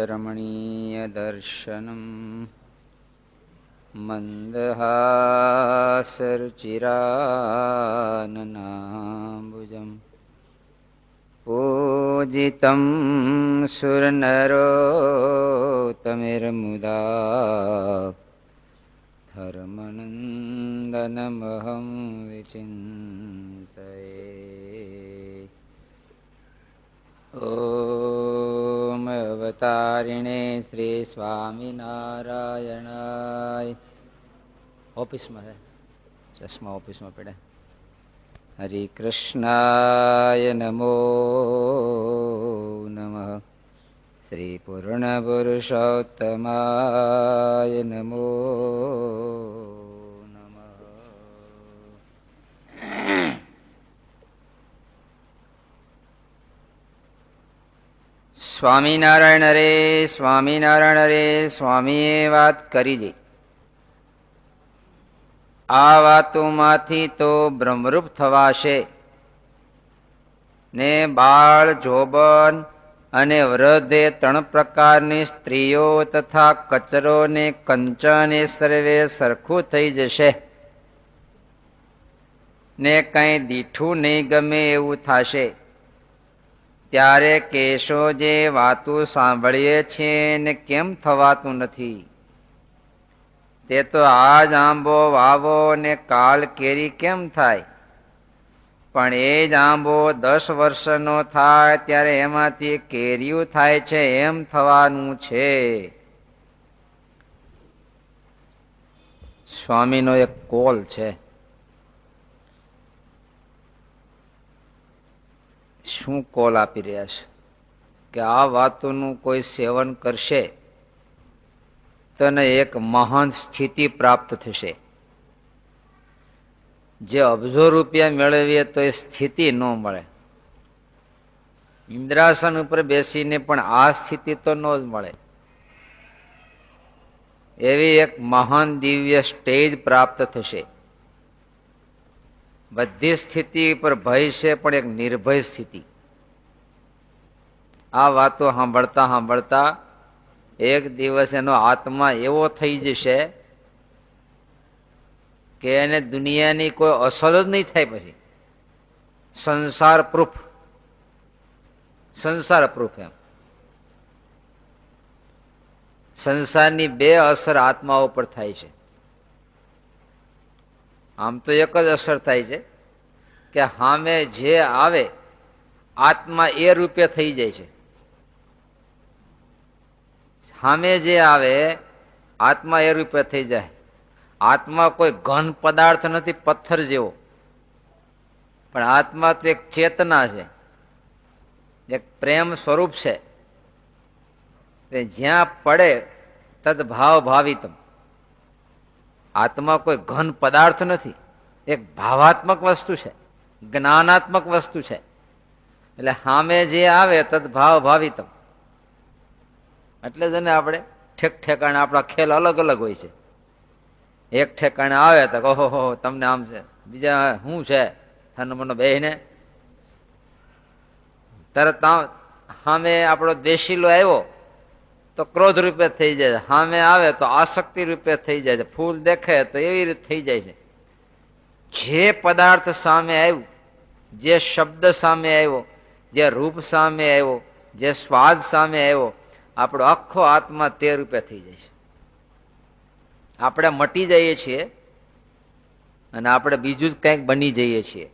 रमणीयदर्शनम् मन्दहासरुचिराननाम्बुजम् पूजितं सुरनरोत्तमैर्मुदा धर्मनन्दनमहं विचिन्तये। ॐ अवतारिणे Shri स्वामिनारायणाय। Office में है चश्मा, ऑफिस में पड़े। हरे कृष्णाय नमो नमः। श्री पूर्ण पुरुषोत्तमाय नमो नमः। સ્વામિનારાયણ રે સ્વામિનારાયણ રે સ્વામીએ વાત કરી છે. આ વાતોમાંથી તો બ્રહ્મરૂપ થવાશે ને બાળ જોબન અને વૃદ્ધે ત્રણ પ્રકારની સ્ત્રીઓ તથા કચરો ને કંચન એ સર્વે સરખું થઈ જશે ને કંઈ દીઠું નહીં ગમે એવું થશે. ત્યારે કેશો જે વાતું સાંભળીએ છીએ ને કેમ થવાતું નથી? તે તો આજ આંબો વાવો ને કાલ કેરી કેમ થાય? પણ એ જ આંબો 10 વર્ષનો થાય ત્યારે એમાંથી કેરીયું થાય છે એમ થવાનું છે. સ્વામીનો એક કોલ છે. શું કોલ આપી રહ્યા છે કે આ વાતોનું કોઈ સેવન કરશે તો એને એક મહાન સ્થિતિ પ્રાપ્ત થશે. જે અબજો રૂપિયા મેળવીએ તો એ સ્થિતિ ન મળે. ઇન્દ્રાસન ઉપર બેસીને પણ આ સ્થિતિ તો ન જ મળે. એવી એક મહાન દિવ્ય સ્ટેજ પ્રાપ્ત થશે. બધી સ્થિતિ પર ભય છે પણ એક નિર્ભય સ્થિતિ. આ વાતો સાંભળતા સાંભળતા એક દિવસ એનો આત્મા એવો થઈ જશે કે એને દુનિયાની કોઈ અસર જ નહીં થાય. પછી સંસાર પ્રૂફ એમ. સંસારની બે અસર આત્મા ઉપર થાય છે. આમ તો એક જ અસર થાય છે કે સામે જે આવે આત્મા એ રૂપે થઈ જાય છે. સામે જે આવે આત્મા એ રૂપે થઈ જાય. આત્મા કોઈ ઘન પદાર્થ નથી, પથ્થર જેવો, પણ આત્મા તો એક ચેતના છે, એક પ્રેમ સ્વરૂપ છે. જ્યાં પડે તદ ભાવ ભાવિતમ. આત્મા કોઈ ઘન પદાર્થ નથી, એક ભાવાત્મક વસ્તુ છે, જ્ઞાનાત્મક વસ્તુ છે. એટલે સામે જે આવે તદ ભાવ ભાવિતમ. એટલે જ ને આપણે ઠેક ઠેકાણે આપણા ખેલ અલગ અલગ હોય છે. એક ઠેકાણે આવે તો ઓહો તમને આમ છે, બીજા શું છે મને બેહીને તરત સામે આપણો દેશીલો આવ્યો તો ક્રોધ રૂપે થઈ જાય. સામે આવે તો આસક્તિ રૂપે થઈ જાય છે. ફૂલ દેખે તો એવી રીતે થઈ જાય છે. જે પદાર્થ સામે આવ્યું, જે શબ્દ સામે આવ્યો, જે રૂપ સામે આવ્યો, જે સ્વાદ સામે આવ્યો, આપણો આખો આત્મા તે રૂપે થઈ જાય છે. આપણે મટી જઈએ છીએ અને આપણે બીજું જ કંઈક બની જઈએ છીએ.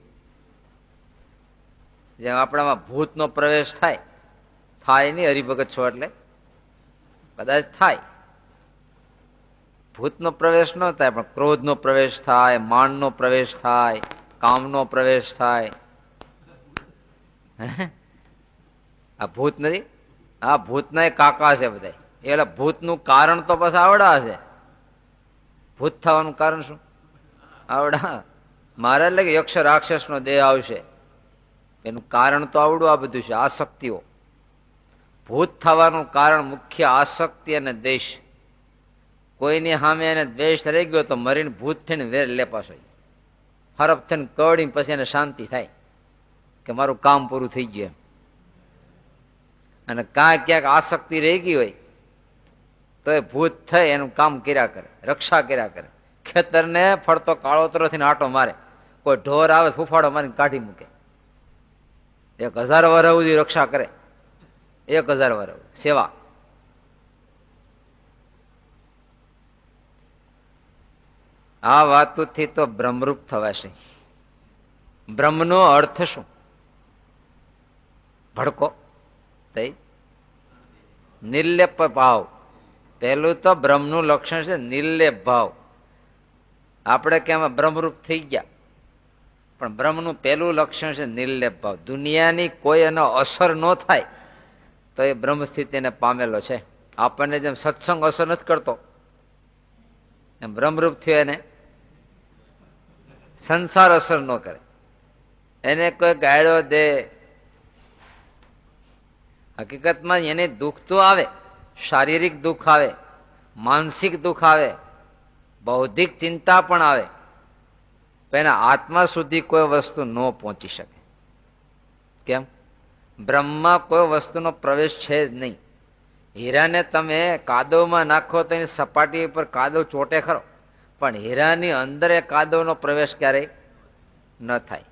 જેમ આપણામાં ભૂતનો પ્રવેશ થાય નહીં, હરિભગત છો એટલે કદાચ થાય. ભૂતનો પ્રવેશ ન થાય પણ ક્રોધનો પ્રવેશ થાય, માનનો પ્રવેશ થાય, કામનો પ્રવેશ થાય. આ ભૂત નથી, આ ભૂતના કાકા છે બધા. એટલે ભૂતનું કારણ તો બસ આવડા છે. ભૂત થવાનું કારણ શું? આવડા. મારે એટલે કે યક્ષ રાક્ષસ નો દેહ આવશે એનું કારણ તો આવડું આ બધું છે, આસક્તિઓ. ભૂત થવાનું કારણ મુખ્ય આસક્તિ અને દ્વેષ. કોઈની સામે એને દ્વેષ રહી ગયો તો મરીને ભૂત થઈને વેર લેપાશો, હરફ થઈને કવડી, પછી એને શાંતિ થાય કે મારું કામ પૂરું થઈ ગયું. અને કાંઈ ક્યાંક આસક્તિ રહી ગઈ હોય તો એ ભૂત થઈ એનું કામ કર્યા કરે, રક્ષા કર્યા કરે. ખેતરને ફરતો કાળોતરોથી આંટો મારે, કોઈ ઢોર આવે ફૂફાડો મારીને કાઢી મૂકે. 1000 વર્ષ સુધી રક્ષા કરે, 1000 વર્ષ સેવા. આ વાતથી તો બ્રહ્મરૂપ થવાશે. બ્રહ્મનો અર્થ શું? ભડકો થઈ નિર્લેપ ભાવ. પહેલું તો બ્રહ્મનું લક્ષણ છે નિર્લેપ ભાવ. આપણે કેમ બ્રહ્મરૂપ થઈ ગયા, પણ બ્રહ્મનું પહેલું લક્ષણ છે નિર્લેપ ભાવ. દુનિયાની કોઈ એનો અસર ન થાય તો એ બ્રહ્મ સ્થિતિને પામેલો છે. આપણને જેમ સત્સંગ અસર નથી કરતો એમ બ્રહ્મરૂપ થયો એને સંસાર અસર ન કરે. એને કોઈ ગાળો દે, હકીકતમાં એને દુઃખ તો આવે, શારીરિક દુઃખ આવે, માનસિક દુઃખ આવે, બૌદ્ધિક ચિંતા પણ આવે, પણ એના આત્મા સુધી કોઈ વસ્તુ ન પહોંચી શકે. કેમ? બ્રહ્મમાં કોઈ વસ્તુનો પ્રવેશ છે જ નહીં. હીરાને તમે કાદવમાં નાખો તો એની સપાટી પર કાદવ ચોટે ખરો, પણ હીરાની અંદર એ કાદવનો પ્રવેશ ક્યારેય ન થાય.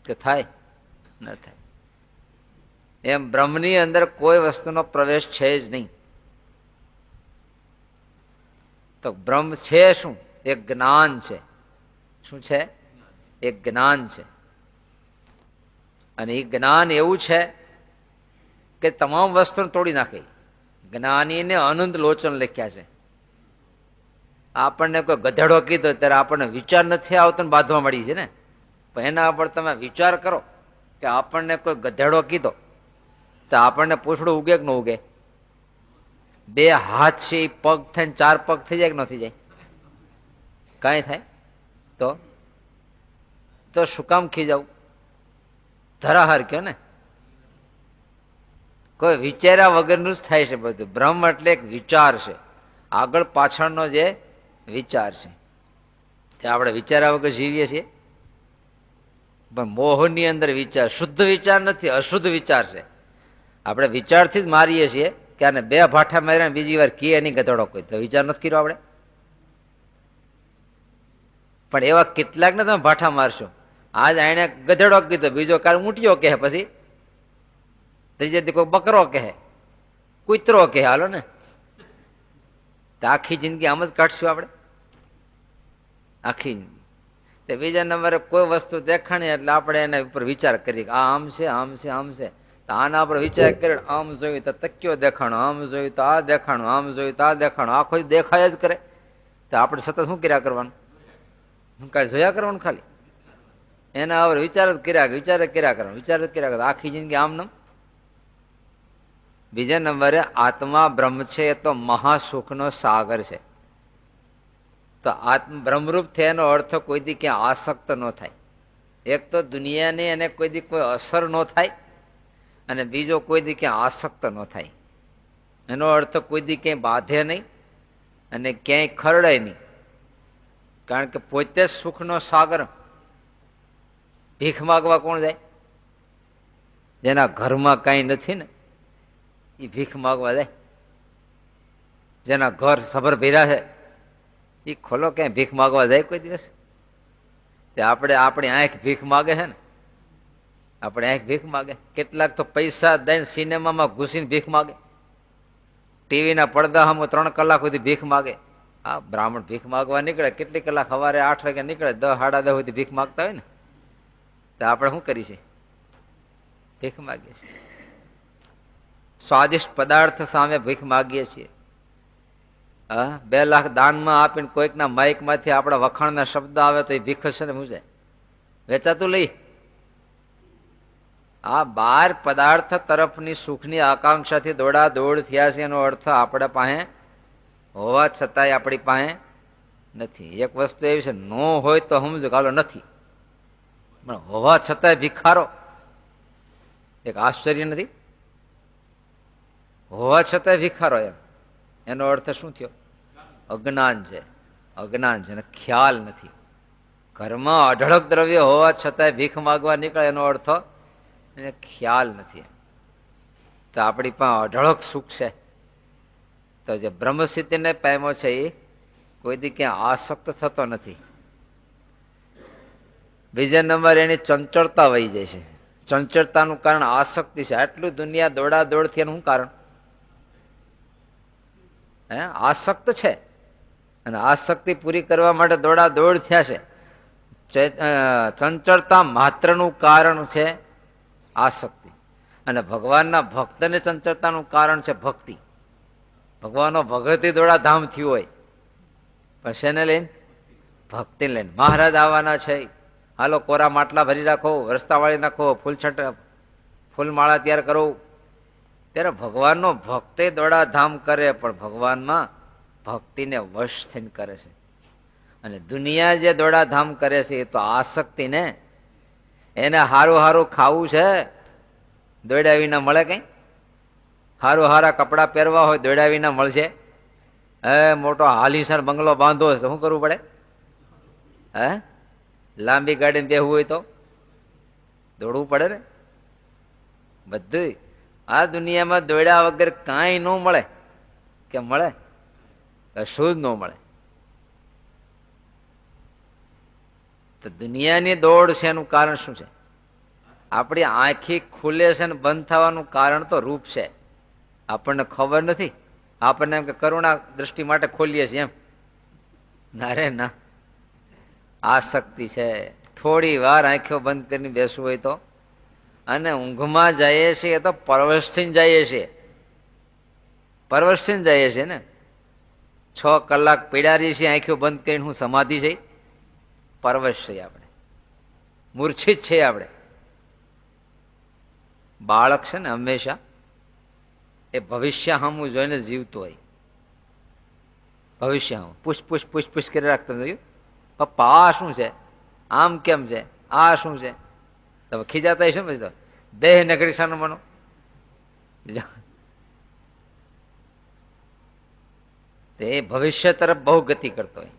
કે થાય? ન થાય. એમ બ્રહ્મની અંદર કોઈ વસ્તુનો પ્રવેશ છે જ નહીં. તો બ્રહ્મ છે શું? એક જ્ઞાન છે. શું છે? એક જ્ઞાન છે. અને એ જ્ઞાન એવું છે કે તમામ વસ્તુને તોડી નાખે. જ્ઞાનીને અનંત લોચન લખ્યા છે. આપણને કોઈ ગધેડો કીધો ત્યારે આપણને વિચાર નથી આવતો ને બાંધવા મળી છે ને. પણ એના પર તમે વિચાર કરો કે આપણને કોઈ ગધેડો કીધો તો આપણને પૂછડું ઉગે કે ન ઉગે? 2 હાથ છે એ પગ થઈને 4 પગ થઈ જાય કે ન થઈ જાય? કાંઈ થાય તો શું કામ ખીજાવું? ધરાહાર કયો ને. કોઈ વિચાર્યા વગરનું જ થાય છે બધું. બ્રહ્મ એટલે એક વિચાર છે, આગળ પાછળનો જે વિચાર છે તે આપણે વિચાર્યા વગર જીવીએ છીએ. પણ મોહની અંદર વિચાર, શુદ્ધ વિચાર નથી, અશુદ્ધ વિચાર છે. આપણે વિચારથી જ મારીએ છીએ કે આને 2 ભાઠા માર્યા બીજી વાર કે એની ગધેડો કોઈ, તો વિચાર નથી કર્યો આપણે. પણ એવા કેટલાક ને તમે ભાઠા મારશો. આજ એને ગધેડો કીધો, બીજો કાલ ઊંટિયો કહે, પછી ત્રીજે દી કોઈ બકરો કહે, કૂતરો કહે. હાલો ને, તો આખી જિંદગી આમ જ કાઢશું આપણે, આખી જિંદગી. તે બીજા નંબરે કોઈ વસ્તુ દેખાણી એટલે આપણે એના ઉપર વિચાર કરીએ કે આ આમ છે, આમ છે, આમ છે. તો આના ઉપર વિચાર કર્યો, આમ જોયું તો તકિયો દેખાણો, આમ જોયું તો આ દેખાણું, આમ જોયું તો આ દેખાણું, આખો દેખાય જ કરે. તો આપણે સતત શું કર્યા કરવાનું? કાંઈ જોયા કરવાનું ખાલી? એના ઉપર વિચાર જ કર્યા કરવાનું, વિચાર જ કર્યા કરો આખી જિંદગી આમ નમ. બીજા નંબરે આત્મા બ્રહ્મ છે એ તો મહાસુખનો સાગર છે. તો બ્રહ્મરૂપ થયાનો અર્થ કોઈ દી ક્યાં આસક્ત ન થાય. એક તો દુનિયાની એને કોઈ દી કોઈ અસર ન થાય, અને બીજો કોઈ દી ક્યાં આસક્ત ન થાય. એનો અર્થ કોઈ દી ક્યાંય બાંધે નહીં અને ક્યાંય ખરડાય નહીં. કારણ કે પોતે સુખનો સાગર. ભીખ માગવા કોણ જાય? જેના ઘરમાં કાંઈ નથી ને એ ભીખ માગવા જાય. જેના ઘર સભર ભર્યા છે એ ખોલો ક્યાંય ભીખ માગવા જાય કોઈ દિવસ? તે આપણી આંખ ભીખ માગે છે ને, આપણે આંખ ભીખ માગે. કેટલાક તો પૈસા દઈને સિનેમામાં ઘૂસીને ભીખ માગે, ટીવીના પડદા સામે 3 કલાક સુધી ભીખ માગે. આ બ્રાહ્મણ ભીખ માગવા નીકળે, કેટલી કલાક? સવારે 8 વાગે નીકળે, 10 સાડા 10 સુધી ભીખ માગતા હોય ને. તો આપણે શું કરીએ છીએ? ભીખ માગીએ છીએ. સ્વાદિષ્ટ પદાર્થ સામે ભીખ માગીએ છીએ. 2 લાખ દાનમાં આપીને કોઈકના માઇકમાંથી આપણા વખાણના શબ્દ આવે તો એ ભીખ છે ને? શું છે? વેચાતું લઈ. આ 12 પદાર્થ તરફની સુખની આકાંક્ષાથી દોડાદોડ થયા છે. એનો અર્થ આપણા પાસે હોવા છતાંય આપણી પાસે નથી. એક વસ્તુ એવી છે, ન હોય તો સમજો કાલો નથી, પણ હોવા છતાંય ભિખારો. એક આશ્ચર્ય નથી? હોવા છતાંય ભિખારો. એનો અર્થ શું થયો? અજ્ઞાન છે. અજ્ઞાન છે અને ખ્યાલ નથી. ઘરમાં અઢળક દ્રવ્ય હોવા છતાંય ભીખ માગવા નીકળે, એનો અર્થ એને ખ્યાલ નથી. તો આપણી પાસે અઢળક સુખ છે. તો જે બ્રહ્મસ્થિતિને પામ્યો છે એ કોઈ દી ક્યાં આસક્ત થતો નથી. બીજા નંબર એની ચંચળતા વહી જાય છે. ચંચળતાનું કારણ આસક્તિ છે. આટલું દુનિયા દોડા દોડ થી એનું કારણ આસક્ત છે, અને આસક્તિ પૂરી કરવા માટે દોડા દોડ થયા છે. ચંચળતા માત્રનું કારણ છે આસક્તિ, અને ભગવાનના ભક્તને ચંચળતાનું કારણ છે ભક્તિ. ભગવાનનો ભગતથી દોડા ધામ થયું હોય, પણ શેને લઈને? ભક્તિ લઈને. મહારાજ આવવાના છે, હાલો કોરા માટલા ભરી રાખો, રસ્તા વાળી નાખો, ફૂલમાળા તૈયાર કરો. ત્યારે ભગવાનનો ભક્તે દોડાધામ કરે, પણ ભગવાનમાં ભક્તિને વશ થઈને કરે છે. અને દુનિયા જે દોડાધામ કરે છે એ તો આસક્તિ ને. એને હારું હારું ખાવું છે, દોડ્યા વિના મળે કઈ? હારું હારા કપડા પહેરવા હોય, દોડ્યા વિના મળશે? મોટો હાલીસર બંગલો બાંધવો હોય તો શું કરવું પડે? લાંબી ગાડીને બેહવું હોય તો દોડવું પડે ને. બધું આ દુનિયામાં દોડ્યા વગર કાંઈ ન મળે. કે મળે? કશું જ ન મળે. તો દુનિયાની દોડ છે એનું કારણ શું છે? આપણી આંખી ખુલે છે ને બંધ થવાનું કારણ તો રૂપ છે. આપણને ખબર નથી. આપણને એમ કે કરુણા દ્રષ્ટિ માટે ખોલીએ છીએ એમ. ના રે ના, આસક્તિ છે. થોડી વાર આંખો બંધ કરીને બેસવું હોય તો, અને ઊંઘમાં જઈએ છીએ એ તો પરવશથી જઈએ છીએ. પરવશથી જઈએ છીએ ને. 6 કલાક પીડારીએ છીએ આંખો બંધ કરીને. હું સમાધિ છે? પરવશ છે આપણે, મૂર્છિત છે આપણે. બાળક છે ને હંમેશા એ ભવિષ્ય સામું જોઈને જીવતું હોય. ભવિષ્ય પૂછ પૂછ પૂછ પૂછ કરી રાખતો નથી. પપ્પા આ શું છે? આમ કેમ છે? આ શું છે? તમે ખીજાતા શું પછી? દેહ નગરી સાનો મનો. તે ભવિષ્ય તરફ બહુ ગતિ કરતો હોય.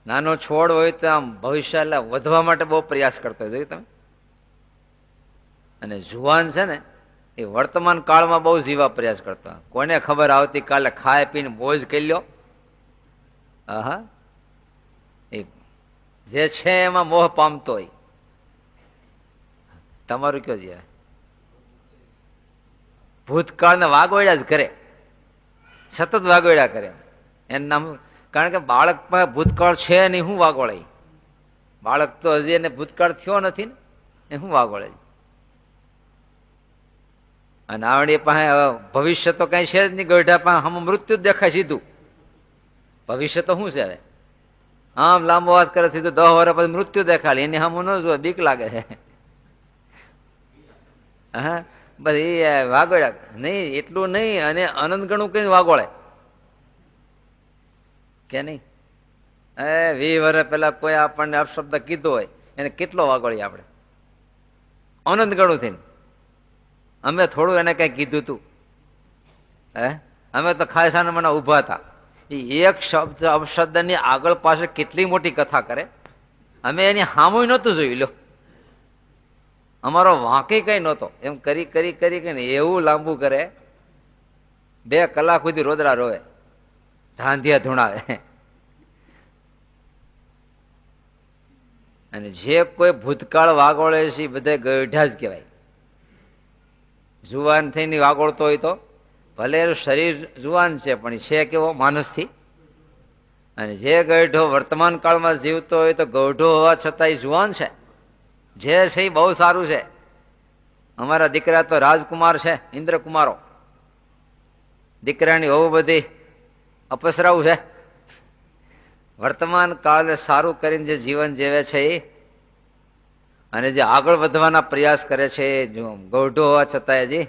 નાનો છોડ હોય તો આમ ભવિષ્ય એટલે વધવા માટે બહુ પ્રયાસ કરતો હોય. જોયું તમે? અને જુવાન છે ને એ વર્તમાન કાળમાં બહુ જીવા પ્રયાસ કરતો. કોને ખબર આવતીકાલે ખાય પીને મોજ કરી લ્યો. હા, એ જે છે એમાં મોહ પામતો હોય. તમારું કયો છે? ભૂતકાળને વાગોડ્યા જ કરે, સતત વાગોડ્યા કરે. એનું નામ, કારણ કે બાળકમાં ભૂતકાળ છે નહીં, શું વાગોળે? બાળક તો હજી એને ભૂતકાળ થયો નથી ને, એ શું વાગોળે? અને આવડી પાસે ભવિષ્ય તો કઈ છે જ નહીં. ગઢા પાસે હમ મૃત્યુ જ દેખાય સીધું. ભવિષ્ય તો શું છે? હવે આમ લાંબો વાત કરે સીધું 10 વર્ષ પછી મૃત્યુ દેખાડે. એની હમ ન જોવે, બીક લાગે છે. હા, બસ એ વાગોળ્યા નહીં, એટલું નહીં. અને અનંત ગણું કઈ વાગોળે કે નહીં? 20 વર્ષ પેલા કોઈ આપણને અપશબ્દ કીધો હોય, એને કેટલો વાગોળીએ આપણે અનંત ગણું થઈને. અમે થોડું એને કઈ કીધું તું? અમે તો ખાયસાને મને ઉભા હતા. એક શબ્દ અપશબ્દની આગળ પાછળ કેટલી મોટી કથા કરે. અમે એની હામું નહોતું જોયું. લો, અમારો વાંકી કઈ નહોતો. એમ કરી કરી કરી કરીને એવું લાંબુ કરે. 2 કલાક સુધી રોદરા રોવે, ધાંધિયા ધૂણાવે. અને જે કોઈ ભૂતકાળ વાગોળે છે બધા ગઢા જ કહેવાય. જુવાન થઈને વાગોળતો હોય તો ભલે એનું શરીર જુવાન છે, પણ છે કેવો? માનસથી. અને જે ગઢો વર્તમાન કાળમાં જીવતો હોય તો ગઢો હોવા છતાં જુવાન છે. જે છે એ બહુ સારું છે. અમારા દીકરા તો રાજકુમાર છે, ઇન્દ્રકુમારો. દીકરાની બહુ બધી અપસરાવું છે. વર્તમાન કાળને સારું કરીને જે જીવન જીવે છે એ, અને જે આગળ વધવાના પ્રયાસ કરે છે, જો ગૌઢો હોવા છતાં હજી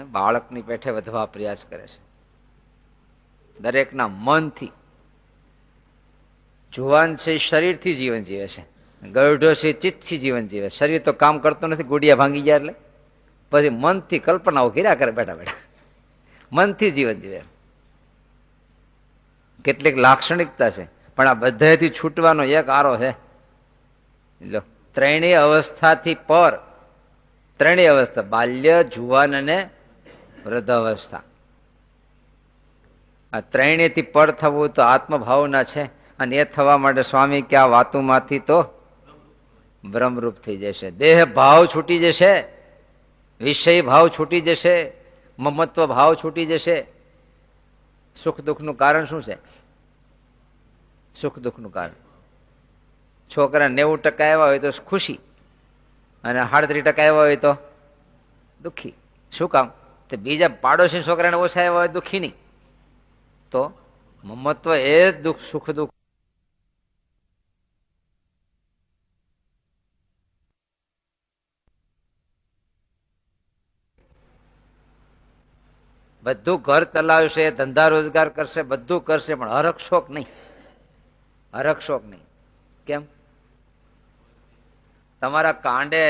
બાળકની પેઠે વધવા પ્રયાસ કરે છે. દરેકના મનથી. જુવાન છે શરીરથી જીવન જીવે છે, ગૌઢો છે ચિત્તથી જીવન જીવે. શરીર તો કામ કરતું નથી, ગુડિયા ભાંગી ગયા એટલે. પછી મનથી કલ્પનાઓ કર્યા કરે બેઠા બેઠા. મનથી જીવન જીવે. કેટલીક લાક્ષણિકતા છે, પણ આ બધાથી છૂટવાનો એક આરો છે. ત્રણેય અવસ્થાથી પર ત્રણેય અવસ્થા, બાલ્ય, જુવાન અને વૃદ્ધ અવસ્થા. આ ત્રણેયથી પર થવું તો આત્મભાવના છે. અને એ થવા માટે સ્વામી કે આ વાતોમાંથી તો બ્રહ્મરૂપ થઈ જશે. દેહ ભાવ છૂટી જશે, વિષય ભાવ છૂટી જશે, મમત્વ ભાવ છૂટી જશે. સુખ દુઃખનું કારણ શું છે? સુખ દુઃખનું કારણ છોકરા 90% આવ્યા હોય તો ખુશી, અને 38% આવ્યા હોય તો દુઃખી. શું કામ? તો બીજા પાડોશી છોકરાને ઓછા આવ્યા હોય દુઃખી નહીં. તો મમત્વ એ જ દુઃખ, સુખ દુઃખ. બધું ઘર ચલાવશે, ધંધા રોજગાર કરશે, બધું કરશે, પણ હરખ શોખ નહીં. હરખ શોખ નહીં. કેમ? તમારા કાંડે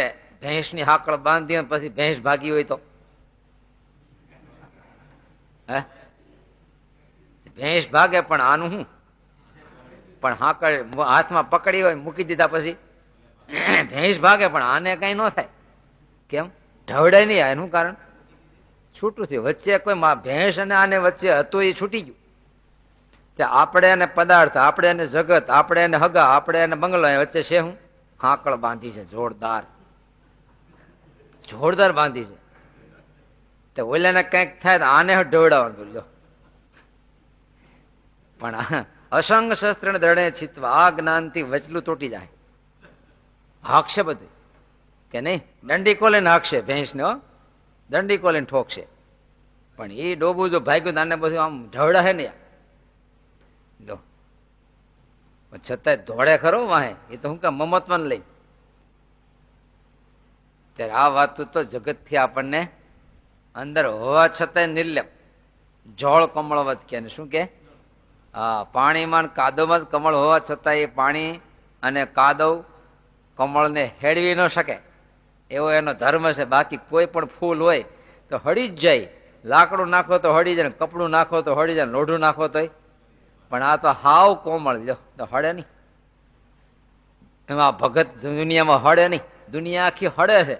ભેંસની હાકળ બાંધી પછી ભેંસ ભાગી હોય તો હે? ભેંસ ભાગે પણ આનું શું? પણ હાકળ હાથમાં પકડી હોય મૂકી દીધા પછી ભેંસ ભાગે, પણ આને કઈ ન થાય. કેમ? ઢવડાય નહીં. એનું કારણ છૂટું થયું. વચ્ચે કોઈ ભેંસ અને આને વચ્ચે હતું એ છૂટી ગયું. ત્યાં આપણે એને પદાર્થ, આપણે એને જગત, આપણે એને હગા, આપણે એને બંગલા, વચ્ચે છે હું? હાકળ બાંધી છે. જોરદાર જોરદાર બાંધી છે. તો ઓલાને કંઈક થાય તો આને ઢવડાવવાનું બોલ્યો. પણ અસંગ શસ્ત્ર દ્રઢે છિત્વા, આ જ્ઞાનથી વચલું તૂટી જાય. હાકશે બધું કે નહીં? દંડી કોલીને હાકશે ભેંસને, દંડી કોલીને ઠોકશે. પણ એ ડોબું જો ભાગ્યું આને બધું આમ ઢવડા હે ને લો, છતાંય ધોળે ખરો વાહે. એ તો હું કામ મમત્વને લઈ. ત્યારે આ વાત તો જગતથી આપણને અંદર હોવા છતાંય નિર્લેપ, જળ કમળવત કે શું કે? હા, પાણીમાં કાદવમાં જ કમળ હોવા છતાં એ પાણી અને કાદવ કમળને હેડવી ન શકે એવો એનો ધર્મ છે. બાકી કોઈ પણ ફૂલ હોય તો હળી જ જાય. લાકડું નાખો તો હળી જાય, કપડું નાખો તો હળી જાય, લોઢું નાખો તોય. પણ આ તો હાવ કોમળ, લ્યો તો હળે નહીં. એમાં ભગત દુનિયામાં હળે નહીં. દુનિયા આખી હળે છે.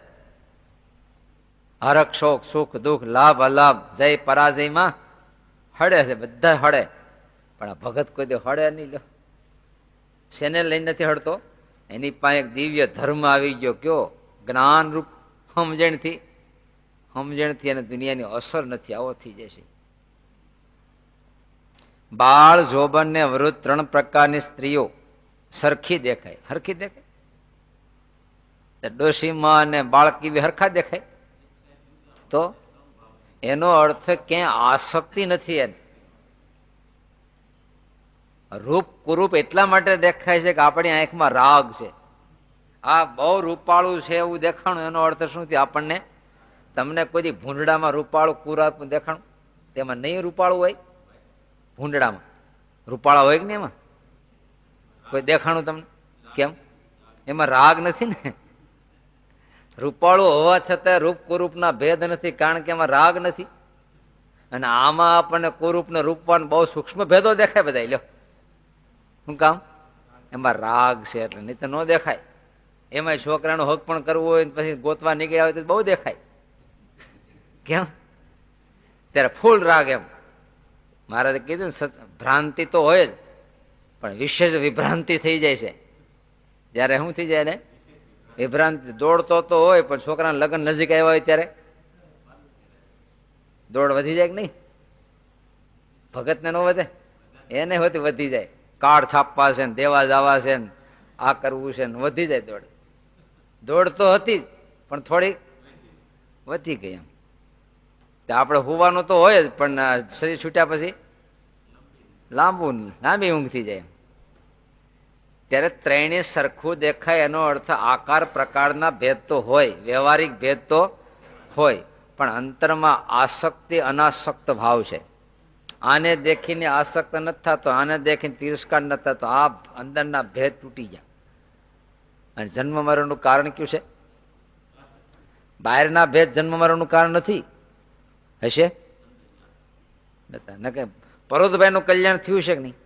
હરખ શોખ, સુખ દુઃખ, લાભ અલાભ, જય પરાજયમાં હળે છે. બધા હળે. પણ આ ભગત કોઈ દે હળે નહીં. લ્યો શેને લઈને નથી હળતો? એની પાસે એક દિવ્ય ધર્મ આવી ગયો. કયો? જ્ઞાન રૂપ સમજણથી. સમજણથી અને દુનિયાની અસર નથી. આવો થઈ જશે. બાળ, જોબન ને વૃદ્ધ 3 પ્રકારની સ્ત્રીઓ સરખી દેખાય. હરખી દેખાય? ડોશીમાં અને બાળકી હરખા દેખાય? તો એનો અર્થ ક્યાંય આસક્તિ નથી. એને રૂપ કુરૂપ એટલા માટે દેખાય છે કે આપણી આંખમાં રાગ છે. આ બહુ રૂપાળું છે એવું દેખાણું. એનો અર્થ શું થયો? આપણને, તમને કોઈ ભૂંડડામાં રૂપાળું કુરાપ દેખાણું? તેમાં નહીં રૂપાળું હોય? ભૂંડડામાં રૂપાળા હોય કે નહીં? એમાં કોઈ દેખાણું તમને? કેમ? એમાં રાગ નથી ને. રૂપાળું હોવા છતાં રૂપ કુરૂપના ભેદ નથી, કારણ કે એમાં રાગ નથી. અને આમાં આપણને કુરૂપ ને રૂપવાન બહુ સૂક્ષ્મ ભેદો દેખાય બધા. લ્યો શું કામ? એમાં રાગ છે એટલે, નહીં તો ન દેખાય. એમાં છોકરાનો હક પણ કરવું હોય પછી ગોતવા નીકળ્યા હોય તો બહુ દેખાય. કેમ? ત્યારે ફૂલ રાગ. એમ મહારાજે કીધું ને, ભ્રાંતિ તો હોય જ, પણ વિશેષ વિભ્રાંતિ થઈ જાય છે. જયારે શું થઈ જાય ને? વિભ્રાંતિ. દોડતો તો હોય પણ છોકરાના લગ્ન નજીક આવ્યા હોય ત્યારે દોડ વધી જાય કે નહીં? ભગતને ન વધે? એને હોતી વધી જાય. કાર્ડ છાપવા છે ને, દેવા જવા છે ને, આ કરવું છે ને, વધી જાય દોડ. દોડ તો હતી પણ થોડી વધી ગઈ. એમ આપણે હોવાનું તો હોય જ, પણ શરીર છૂટ્યા પછી લાંબી ઊંઘ થઈ જાય. ત્યારે ત્રણેય સરખું દેખાય એનો અર્થ આકાર પ્રકારના ભેદ તો હોય, વ્યવહારિક ભેદ તો હોય, પણ અંતરમાં આસક્તિ અનાસક્ત ભાવ છે. આને દેખીને આસક્ત નથી થતો, આને દેખીને તિરસ્કાર નથી થતો. આ અંદરના ભેદ તૂટી ગયા. અને જન્મ મરણનું કારણ કયું છે? બહારના ભેદ જન્મ મરણનું કારણ નથી. હશે કે પરોતભાઈ નું કલ્યાણ થયું છે કે નહીં?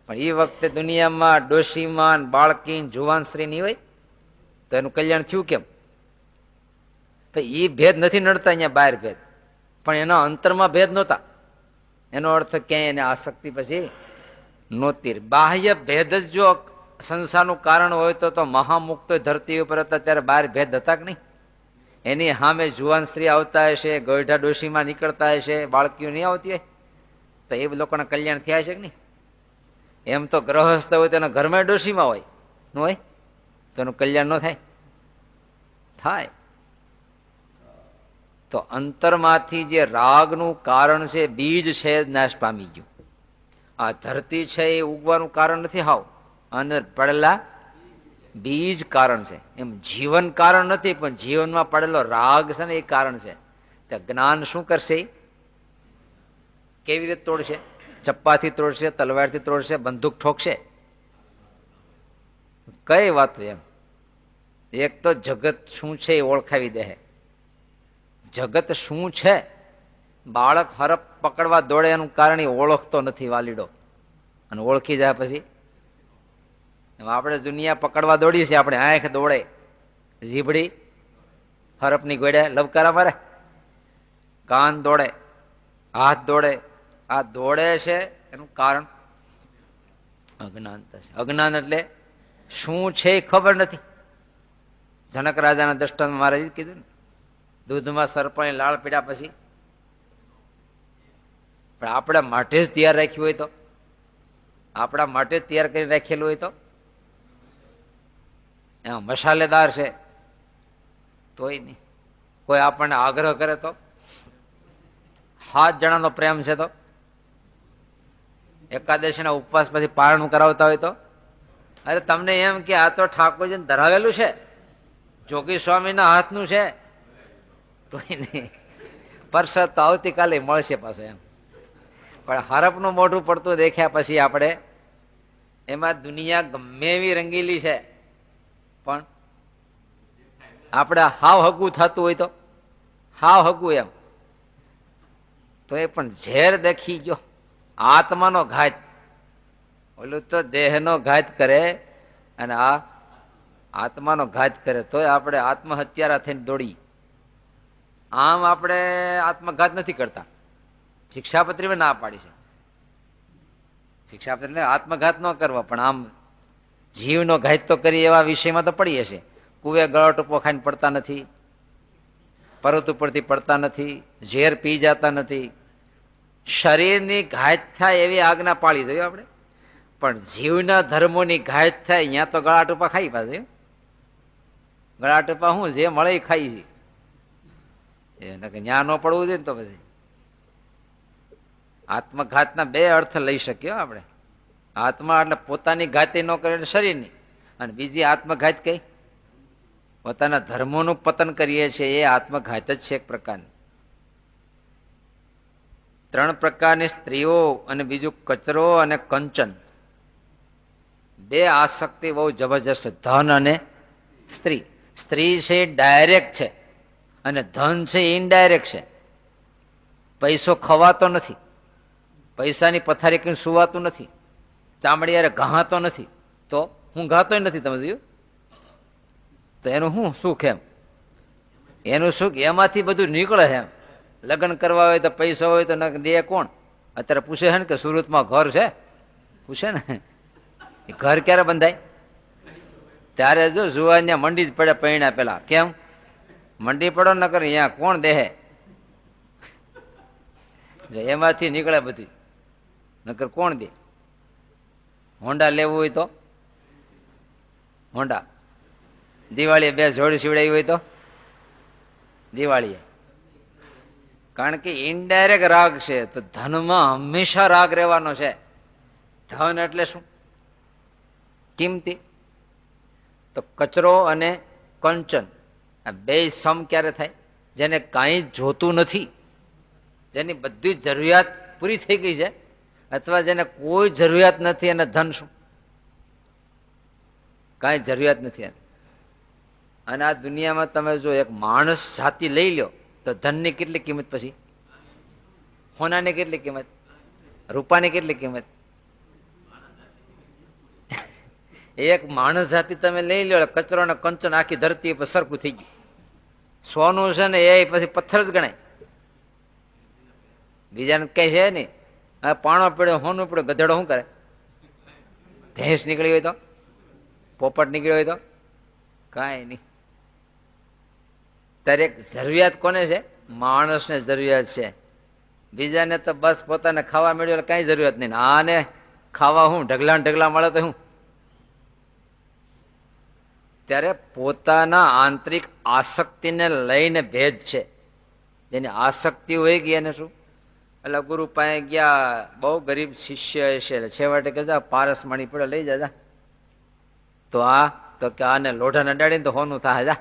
પણ એ વખતે દુનિયામાં ડોશીમાન, બાળકી, જુવાન સ્ત્રી નહીં હોય તો એનું કલ્યાણ થયું કેમ? તો એ ભેદ નથી નડતા અહીંયા બહાર ભેદ, પણ એના અંતરમાં ભેદ નહોતા. એનો અર્થ ક્યાંય એને આસક્તિ પછી નહોતી. બાહ્ય ભેદ જ જો સંસારનું કારણ હોય તો મહામુક્તો ધરતી ઉપર હતા ત્યારે બહાર ભેદ હતા કે નહીં? એની સામે જુવાન સ્ત્રી આવતા હશે, ગોઈઢા ડોશીમાં નીકળતા હશે, બાળકીઓ નહીં આવતી હોય, તો એ લોકોના કલ્યાણ થયા છે કે નહીં? એમ તો ગ્રહસ્થ હોય તો એના ઘરમાં ડોશીમાં હોય ન હોય તો એનું કલ્યાણ ન થાય? થાય. તો અંતરમાંથી જે રાગનું કારણ છે, બીજ છે, નાશ પામી ગયું. આ ધરતી છે એ ઉગવાનું કારણ નથી, હાવ અંદર પડેલા બીજ કારણ છે. એમ જીવન કારણ નથી, પણ જીવનમાં પડેલો રાગ છે ને એ કારણ છે. તો જ્ઞાન શું કરશે? કેવી રીતે તોડશે? ચપ્પાથી તોડશે, તલવારથી તોડશે, બંદૂક ઠોકશે? કઈ વાત એમ? એક તો જગત શું છે એ ઓળખાવી દે. જગત શું છે? બાળક હરપ પકડવા દોડે એનું કારણ એ ઓળખતો નથી વાલીડો, અને ઓળખી જાય પછી આપણે દુનિયા પકડવા દોડીએ છીએ. આપણે આંખ દોડે, જીભડી હરપની ગોળે લવકારા મારે, કાન દોડે, હાથ દોડે. આ દોડે છે એનું કારણ અજ્ઞાનતા છે. અજ્ઞાન એટલે શું છે એ ખબર નથી. જનક રાજાના દ્રષ્ટાંત મારે કીધું ને, દૂધમાં સરપણી લાળ પીડ્યા પછી પણ આપણા માટે જ તૈયાર રાખ્યું હોય તો, આપણા માટે જ તૈયાર કરી રાખેલું હોય તો, એમાં મસાલેદાર છે તોય નહીં. કોઈ આપણને આગ્રહ કરે તો, 7 જણાનો પ્રેમ છે તો, એકાદશીના ઉપવાસ પછી પારણું કરાવતા હોય તો, અરે તમને એમ કે આ તો ઠાકોરજીને ધરાવેલું છે, જોગી સ્વામીના હાથનું છે, તોય નહીં. પરસાદ તો આવતીકાલે મળશે પાછો એમ. પણ હરપનું મોઢું પડતું દેખ્યા પછી આપણે એમાં દુનિયા ગમે એવી રંગીલી છે, પણ આપણે હાવ હગું થતું હોય તો, હાવ હગું એમ તો એ પણ ઝેર દેખી ગયો. આત્માનો ઘાત, ઓલું તો દેહનો ઘાત કરે અને આ આત્માનો ઘાત કરે, તોય આપણે આત્મહત્યારા થઈને દોડી. આમ આપણે આત્મઘાત નથી કરતા. શિક્ષાપત્રીમાં ના પાડી છે, શિક્ષાપત્રી આત્મઘાત ન કરવા, પણ આમ જીવનો ઘાત તો કરી એવા વિષયમાં તો પડીએ છે. કુવે ગળો ટૂંપો ખાઈને પડતા નથી, પર્વત ઉપરથી પડતા નથી, ઝેર પી જતા નથી. શરીરની ઘાત થાય એવી આજ્ઞા પાળી જોઈએ આપણે, પણ જીવના ધર્મોની ઘાત થાય અહીંયા તો ગળા ટૂંપા ખાઈ પાસે. ગળા ટૂંપા શું જે મળે એ ખાઈ છે, એને ન્યા ન પડવું જોઈએ ને. તો પછી આત્મઘાતના 2 અર્થ લઈ શક્યો આપણે. આત્મા એટલે પોતાની ઘાતી ન કરે એટલે શરીરની, અને બીજી આત્મઘાત કઈ પોતાના ધર્મોનું પતન કરીએ છીએ એ આત્મઘાત જ છે એક પ્રકારની. 3 પ્રકારની સ્ત્રીઓ અને બીજું કચરો અને કંચન, 2 આસક્તિ બહુ જબરજસ્ત છે. ધન અને સ્ત્રી. સ્ત્રી છે ડાયરેક્ટ છે અને ધન છે ઇનડાયરેક્ટ છે. પૈસો ખવાતો નથી, પૈસાની પથારી કઈ સુવાતું નથી, ચામડી યારે ઘાતો નથી, તો હું ઘાતોય નથી. તમે જોયું તો એનું શું સુખ? એમ એનું સુખ એમાંથી બધું નીકળે છે. એમ લગ્ન કરવા હોય તો પૈસા હોય તો દે કોણ? અત્યારે પૂછે છે ને કે સુરતમાં ઘર છે, પૂછે ને એ ઘર ક્યારે બંધાય? ત્યારે જો જુવાન મંડી જ પડે પૈણા પેલા. કેમ મંડી પડો ન કરે અહીંયા કોણ દેહે? એમાંથી નીકળે બધી, નકર કોણ દે? હોન્ડા લેવું હોય તો હોન્ડા, દિવાળીએ 2 જોડી સીવડાવી હોય તો દિવાળીએ. કારણ કે ઇનડાયરેક્ટ રાગ છે. તો ધનમાં હંમેશા રાગ રહેવાનો છે. ધન એટલે શું? કિંમતી. તો કચરો અને કંચન, આ 2 સમ ક્યારે થાય? જેને કાંઈ જોતું નથી, જેની બધી જરૂરિયાત પૂરી થઈ ગઈ છે, અથવા જેને કોઈ જરૂરિયાત નથી. અને ધન શું? કાંઈ જરૂરિયાત નથી. અને આ દુનિયામાં તમે જો એક માણસ જાતિ લઈ લો તો ધનની કેટલી કિંમત, પછી સોનાની કેટલી કિંમત, રૂપાની કેટલી કિંમત. એક માણસ જાતિ તમે લઈ લો, કચરો અને કંચન આખી ધરતી પર સરખું થઈ ગયું. સોનું છે ને એ પછી પથ્થર જ ગણાય. બીજાને કઈ છે નહીં. હવે પાણો પડ્યો, હોનું પડ્યો, ગધેડો શું કરે? ભેંસ નીકળી હોય તો, પોપટ નીકળ્યો હોય તો કાંઈ નહીં. દરેક જરૂરિયાત કોને છે? માણસને જરૂરિયાત છે. બીજાને તો બસ પોતાને ખાવા મળ્યું એટલે કઈ જરૂરિયાત નહીં. આને ખાવા હું ઢગલા ઢગલા મળે તો હું. ત્યારે પોતાના આંતરિક આસક્તિને લઈને ભેદ છે. જેની આસક્તિ હોય ગઈ એને શું? એટલે ગુરુ પાસે ગયા, બહુ ગરીબ શિષ્ય છે, છેવટે કે પારસમણી પડે લઈ જા. તો તો કે આને લોઢાને અડાડીને તો હોનું થાય જા.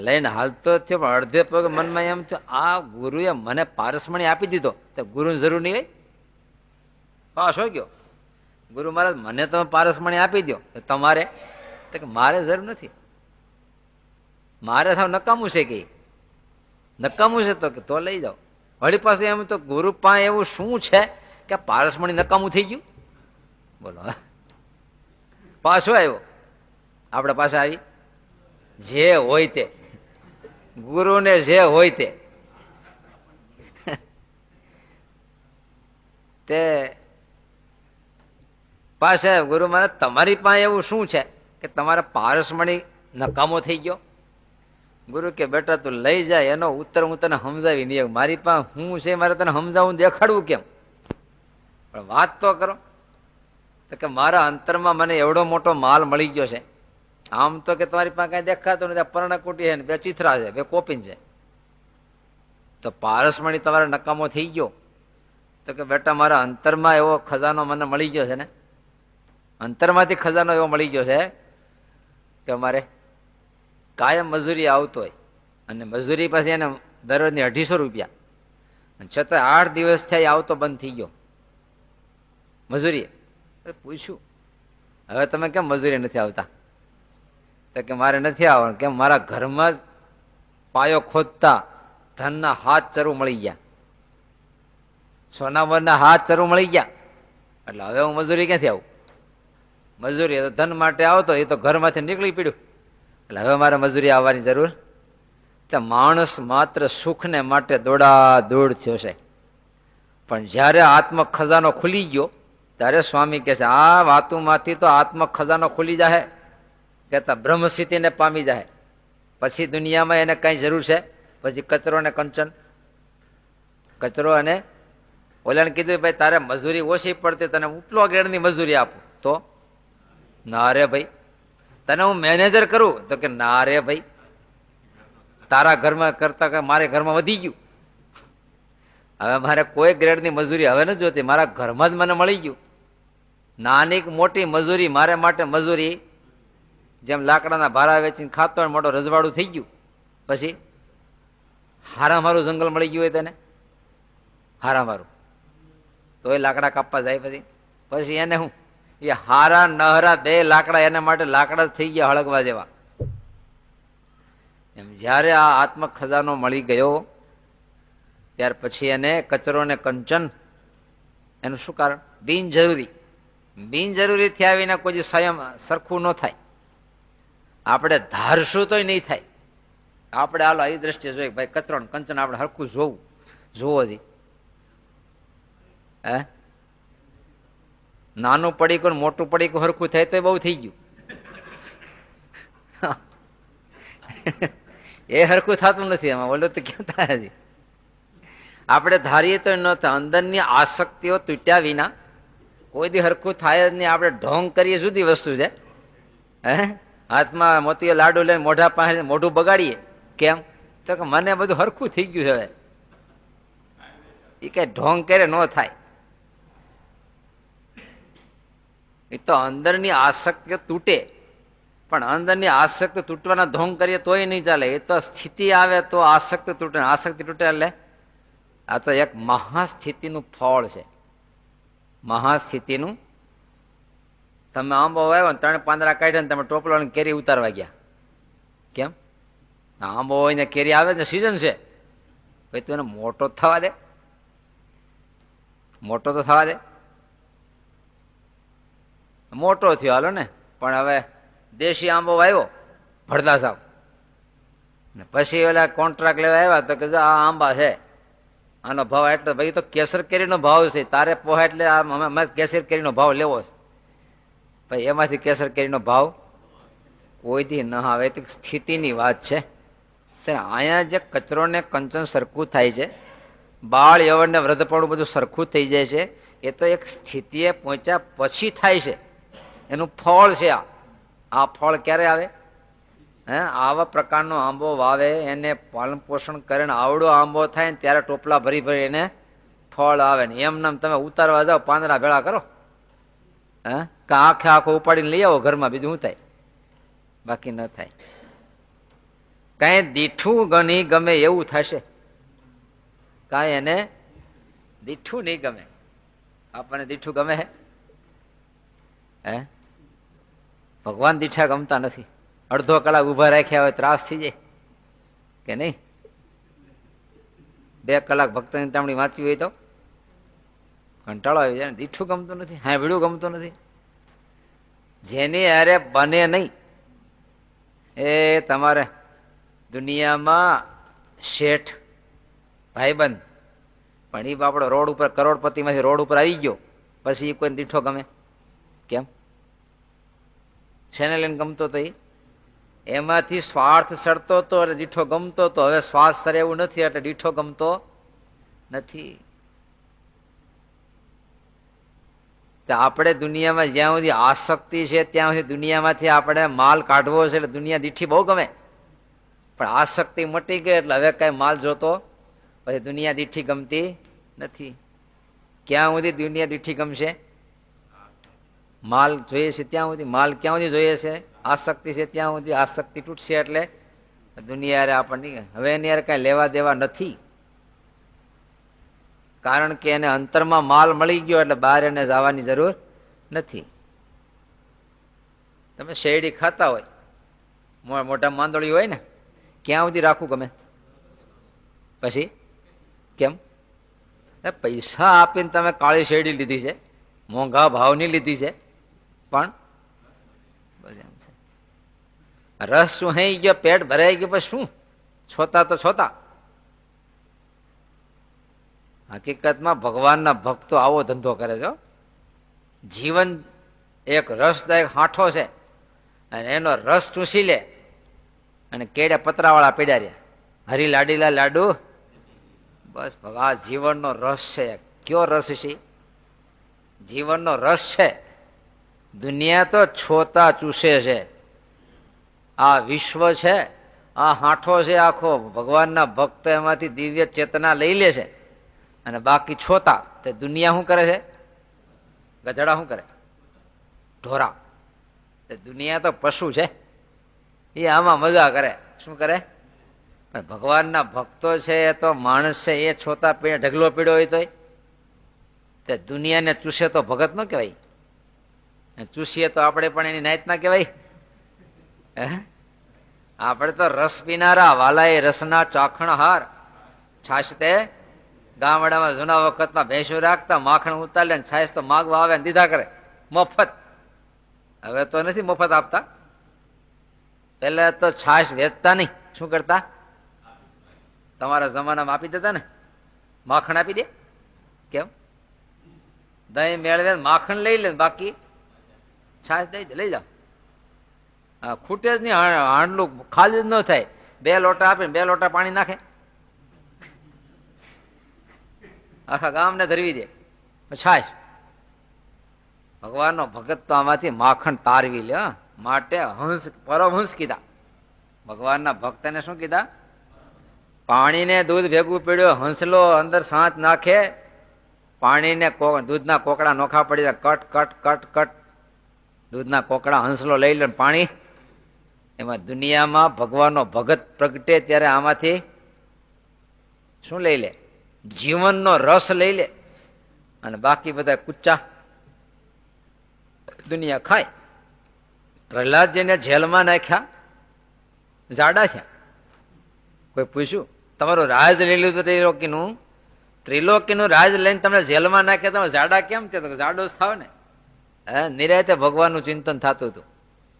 લઈને હાલતો થયો, પણ અડધે પગ મનમાં એમ થયું, આ ગુરુએ મને પારસમણી આપી દીધો તો ગુરુની જરૂર નહીં હોય. પાસ હોય ગયો. ગુરુ મહારાજ મને તમે પારસમણી આપી દો, તમારે? તો કે મારે જરૂર નથી, મારે થાવ નકામું છે. કે નકામું છે તો લઈ જાઓ. વળી પાસે એમ તો ગુરુ પાસે એવું શું છે કે પારસમણી નકામું થઈ ગયું? બોલો, પાછો આવ્યો આપડે પાસે આવી. જે હોય તે ગુરુને જે હોય તે પાસે ગુરુ મારે તમારી પાસે એવું શું છે કે તમારા પારસમણી નકામો થઈ ગયો? ગુરુ કે બેટા તું લઈ જાય, એનો ઉત્તર હું તને સમજાવી નહીં. મારી પાસે શું છે મારે તને સમજાવું, દેખાડવું કેમ? પણ વાત તો કરો. તો કે મારા અંતરમાં મને એવડો મોટો માલ મળી ગયો છે. આમ તો કે તમારી પાસે કઈ દેખાતો નથી, પર્ણકુટી છે, 2 ચિથરા છે, 2 કોપિન છે. તો પારસમણી તમારે નકામો થઈ ગયો? તો કે બેટા મારા અંતરમાં એવો ખજાનો મને મળી ગયો છે ને, અંતરમાંથી ખજાનો એવો મળી ગયો છે કે અમારે કાયમ મજૂરી આવતો હોય, અને મજૂરી પછી એને દરરોજની 250 રૂપિયા, છતાં 8 દિવસ થયા આવતો બંધ થઈ ગયો મજૂરી. પૂછ્યું હવે તમે કેમ મજૂરી નથી આવતા? તો કે મારે નથી આવવાનું. કેમ? મારા ઘરમાં જ પાયો ખોદતા ધનના હાથ ચરુ મળી ગયા, સોનામરના હાથ ચરુ મળી ગયા, એટલે હવે હું મજૂરી ક્યાંથી આવું? મજૂરી તો ધન માટે આવતો, એ તો ઘરમાંથી નીકળી પડ્યું, એટલે હવે મારે મજૂરી આવવાની જરૂર. તો માણસ માત્ર સુખને માટે દોડા દોડ થયો છે. પણ જયારે આત્મ ખજાનો ખુલી ગયો ત્યારે સ્વામી કહે છે આ વાતોમાંથી તો આત્મ ખજાનો ખુલી જાય, કહેતા બ્રહ્મ સ્થિતિને પામી જાય. પછી દુનિયામાં એને કઈ જરૂર છે? પછી કચરો ને કંચન, કચરો અને ઓલાને કીધું ભાઈ તારે મજૂરી ઓછી પડતી, તને ઉપલો ગ્રેડની મજૂરી આપું. તો ના રે ભાઈ, તને હું મેનેજર કરું. તો કે ના રે ભાઈ, તારા ઘરમાં કરતા મારે ઘરમાં વધી ગયું. હવે મારે કોઈ ગ્રેડની મજૂરી હવે નથી જોતી, મારા ઘરમાં જ મને મળી ગયું. નાની મોટી મજૂરી મારે માટે મજૂરી, જેમ લાકડાના ભારા વેચીને ખાતો હોય મોટો રજવાડું થઈ ગયું. પછી હારામારું જંગલ મળી ગયું હોય તેને, હારામારું તો એ લાકડા કાપવા જાય. પછી એને હું એ હારા નહરા 2 લાકડા એના માટે લાકડા થઈ ગયા હળગવા જેવા. એમ જયારે આ આત્મ ખજાનો મળી ગયો ત્યાર પછી એને કચરો ને કંચન, એનું શું કારણ? બિનજરૂરી. બિનજરૂરી થયા વિના કોઈ સ્વયં સરખું ન થાય. આપણે ધારશું તોય નહીં થાય. આપણે હાલો એ દ્રષ્ટિએ જોઈએ ભાઈ કચરો ને કંચન આપણે હરખું જોવું, જોવો જી. હે નાનું પડીકું મોટું પડીકું હરખું થાય તો બહુ થઈ ગયું. એ હરખું થતું નથી એમાં, ઓલું તો ક્યાં થાય છે? આપણે ધારીએ તો ન થાય. અંદરની આસક્તિઓ તૂટ્યા વિના કોઈ દી હરખું થાય જ નહીં. આપણે ઢોંગ કરીએ જુદી વસ્તુ છે. હે હાથમાં મોતીઓ લાડુ લઈને મોઢા પાસે મોઢું બગાડીએ. કેમ? તો કે મને બધું હરખું થઈ ગયું છે. હવે એ કઈ ઢોંગ કરે ન થાય. એ તો અંદરની આસક્તિઓ તૂટે, પણ અંદરની આસક્તિ તૂટવાના ઢોંગ કરીએ તોય નહીં ચાલે. એ તો સ્થિતિ આવે તો આસક્તિ તૂટે, આસક્તિ તૂટે એટલે આ તો એક મહાસ્થિતિનું ફળ છે. મહાસ્થિતિનું. તમે આંબો આવ્યો ને 3 પાંદડા કાઢ્યા ને તમે ટોપલો કેરી ઉતારવા ગયા. કેમ? આંબો હોય ને કેરી આવે ને સિઝન છે, ભાઈ તું એને મોટો થવા દે, મોટો તો થવા દે. મોટો થયો હાલો ને, પણ હવે દેશી આંબો આવ્યો ભડદા સાવ, ને પછી ઓલા કોન્ટ્રાક્ટ લેવા આવ્યા તો કે આ આંબા છે, આનો ભાવ એટલે ભાઈ તો કેસર કેરીનો ભાવ છે, તારે પોહા એટલે અમે કેસર કેરીનો ભાવ લેવો છે. ભાઈ એમાંથી કેસર કેરીનો ભાવ કોઈથી ન આવે તો સ્થિતિની વાત છે. અહીંયા જે કચરો ને કંચન સરખું થાય છે, બાળ યવન ને વૃદ્ધપણું બધું સરખું થઈ જાય છે, એ તો એક સ્થિતિએ પહોંચ્યા પછી થાય છે. એનું ફળ છે આ ફળ ક્યારે આવે? આવા પ્રકારનો આંબો વાવે, એને પાલન પોષણ કરીને આવડો આંબો થાય ને ત્યારે ટોપલા ભરી ભરી એને ફળ આવે ને એમ નામ તમે ઉતારવા જાઓ, પાંદડા ભેળા કરો, આખે આખો ઉપાડીને લઈ આવો ઘરમાં, બીજું શું થાય? બાકી ન થાય. કઈ દીઠું નહીં ગમે એવું થશે, કઈ એને દીઠું નહીં ગમે. આપણને દીઠું ગમે હે? ભગવાન દીઠા ગમતા નથી. અડધો કલાક ઉભા રાખ્યા હોય ત્રાસ થઈ જાય કે નહીં? 2 કલાક ભક્તની તામણી વાંચવી હોય તો કંટાળો આવી જાય. દીઠું ગમતું નથી, હા ભીડું ગમતું નથી. જેની અરે બને નહીં એ તમારે દુનિયામાં શેઠ ભાઈબંધ, પણ એ આપણો રોડ ઉપર કરોડપતિમાંથી રોડ ઉપર આવી ગયો પછી કોઈ દીઠો ગમે કેમ? શેને લઈને ગમતો તો એમાંથી સ્વાર્થ સડતો હતો એટલે દીઠો ગમતો હતો. હવે સ્વાર્થ સરે એવું નથી એટલે દીઠો ગમતો નથી. આપણે દુનિયામાં જ્યાં સુધી આસક્તિ છે ત્યાં સુધી દુનિયામાંથી આપણે માલ કાઢવો છે એટલે દુનિયા દીઠી બહુ ગમે, પણ આસક્તિ મટી ગઈ એટલે હવે કઈ માલ જોતો પછી દુનિયા દીઠી ગમતી નથી. ક્યાં સુધી દુનિયા દીઠી ગમશે? માલ જોઈએ છે ત્યાં સુધી. માલ ક્યાં સુધી જોઈએ છે? આસક્તિ છે ત્યાં સુધી. આસક્તિ તૂટશે એટલે દુનિયા આપણને હવે એની યાર કઈ લેવા દેવા નથી, કારણ કે એને અંતરમાં માલ મળી ગયો એટલે બહાર એને જવાની જરૂર નથી. તમે શેરડી ખાતા હોય, મોટા માંદોળી હોય ને, ક્યાં સુધી રાખવું ગમે? પછી કેમ? પૈસા આપીને તમે કાળી શેરડી લીધી છે, મોંઘા ભાવની લીધી છે, પણ બસ એમ છે. રસ શું હઈ ગયો, પેટ ભરાઈ ગયું, પછી શું છોતા તો છોતા. હકીકતમાં ભગવાનના ભક્તો આવો ધંધો કરે છે. જીવન એક રસદાયક હાંઠો છે અને એનો રસ ચૂસી લે અને કેડે પતરાવાળા પીડ્યા રહ્યા, હરી લાડીલા લાડુ. બસ આ જીવનનો રસ છે. કયો રસ છે? જીવનનો રસ છે. દુનિયા તો છોતા ચૂસે છે. આ વિશ્વ છે, આ હાંઠો છે આખો. ભગવાનના ભક્ત એમાંથી દિવ્ય ચેતના લઈ લે છે અને બાકી છોતા. તે દુનિયા શું કરે છે? ગધડા શું કરે? ઢોરા. દુનિયા તો પશુ છે, એ આમાં મજા કરે. શું કરે? ભગવાનના ભક્તો છે એ તો માણસ છે, એ છોતા પીને ઢગલો પીડ્યો હોય તો તે દુનિયાને ચૂસે તો ભગત ન કહેવાય. ચૂસીએ તો આપણે પણ એની નાયત ના કહેવાય. આપણે તો રસ પીનારા વાલા, એ રસના ચાખણહાર. છાશ તે ગામડામાં જૂના વખતમાં ભેંસો રાખતા, માખણ ઉતારે ને છાશ તો માગવા આવે ને દીધા કરે મફત. હવે તો નથી મફત આપતા. પેલા તો છાશ વેચતા નહીં. શું કરતા? તમારા જમાનામાં આપી દેતા ને, માખણ આપી દે. કેમ? દહીં મેળવે માખણ લઈ લે, બાકી છાશ દઈ દે, લઈ જાઓ. ખૂટે જ નહીં, હાંડલું ખાલી જ ન થાય. 2 લોટા આપીને 2 લોટા પાણી નાખે, આખા ગામને ધરવી દે છાશ. ભગવાનનો ભગત તો આમાંથી માખણ તારવી લે. માટે હંસ, પરમહંસ કીધા. ભગવાનના ભક્તને શું કીધા? પાણીને દૂધ ભેગું પીડ્યો, હંસલો અંદર સાંત નાખે, પાણીને દૂધના કોકડા નોખા પડી જાય, કટ કટ કટ કટ દૂધના કોકડા હંસલો લઈ લે. પાણી એમાં દુનિયામાં ભગવાનનો ભગત પ્રગટે ત્યારે આમાંથી શું લઈ લે? જીવનનો રસ લઈ લે અને બાકી બધા કુચ્ચા દુનિયા ખાય. પ્રહલાદજીને જેલમાં નાખ્યા, જાડા થયા. કોઈ પૂછ્યું તમારું રાજ લઈ લીધું ત્રિલોકીનું, ત્રિલોકીનું રાજ લઈને તમને જેલમાં નાખ્યા, તમે જાડા કેમ? તે જાડો જ થાવ ને. નિરાયતે ભગવાનનું ચિંતન થતું હતું.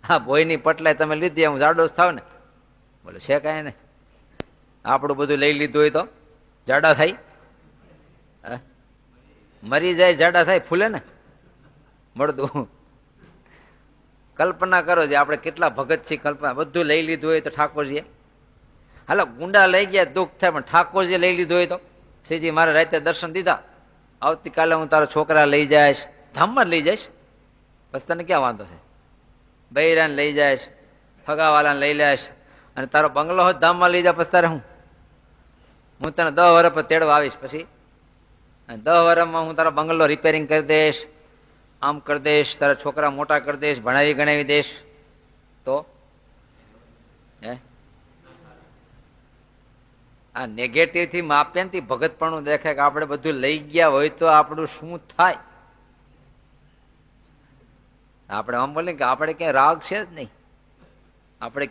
હા, ભોયની પટલાય તમે લીધી, હું જાડો જ થાવ ને. બોલો છે કાંઈ ને? આપણું બધું લઈ લીધું હોય તો જાડા થાય, મરી જાય જાડા થાય, ફૂલે ને મળતું. કલ્પના કરો જે આપણે કેટલા ભગત છીએ, કલ્પના બધું લઈ લીધું હોય તો ઠાકોરજીએ, હાલો ગુંડા લઈ ગયા દુઃખ થાય, પણ ઠાકોરજીએ લઈ લીધું હોય તો શ્રીજી મારે રાતે દર્શન દીધા, આવતીકાલે હું તારો છોકરા લઈ જઈશ, ધામમાં જ લઈ જઈશ, બસ તને ક્યાં વાંધો છે, બૈરાને લઈ જઈશ, ફગાવાલાને લઈ લઈશ, અને તારો બંગલો હોત ધામમાં લઈ જા, પછી તારે હું તને 10 વર્ષ પર તેડવા આવીશ, પછી 10 વર્ષમાં હું તારો બંગલો રિપેરિંગ કરી દઈશ, આમ કરી દઈશ, તારા છોકરા મોટા કરી દઈશ, ભણાવી ગણાવી દઈશ, તો હે આ નેગેટિવ થી માપે ને ભગતપણું દેખાય કે આપણે બધું લઈ ગયા હોય તો આપણું શું થાય. આપણે આમ બોલે કે આપણે ક્યાંય રાગ છે જ નહીં, આપણે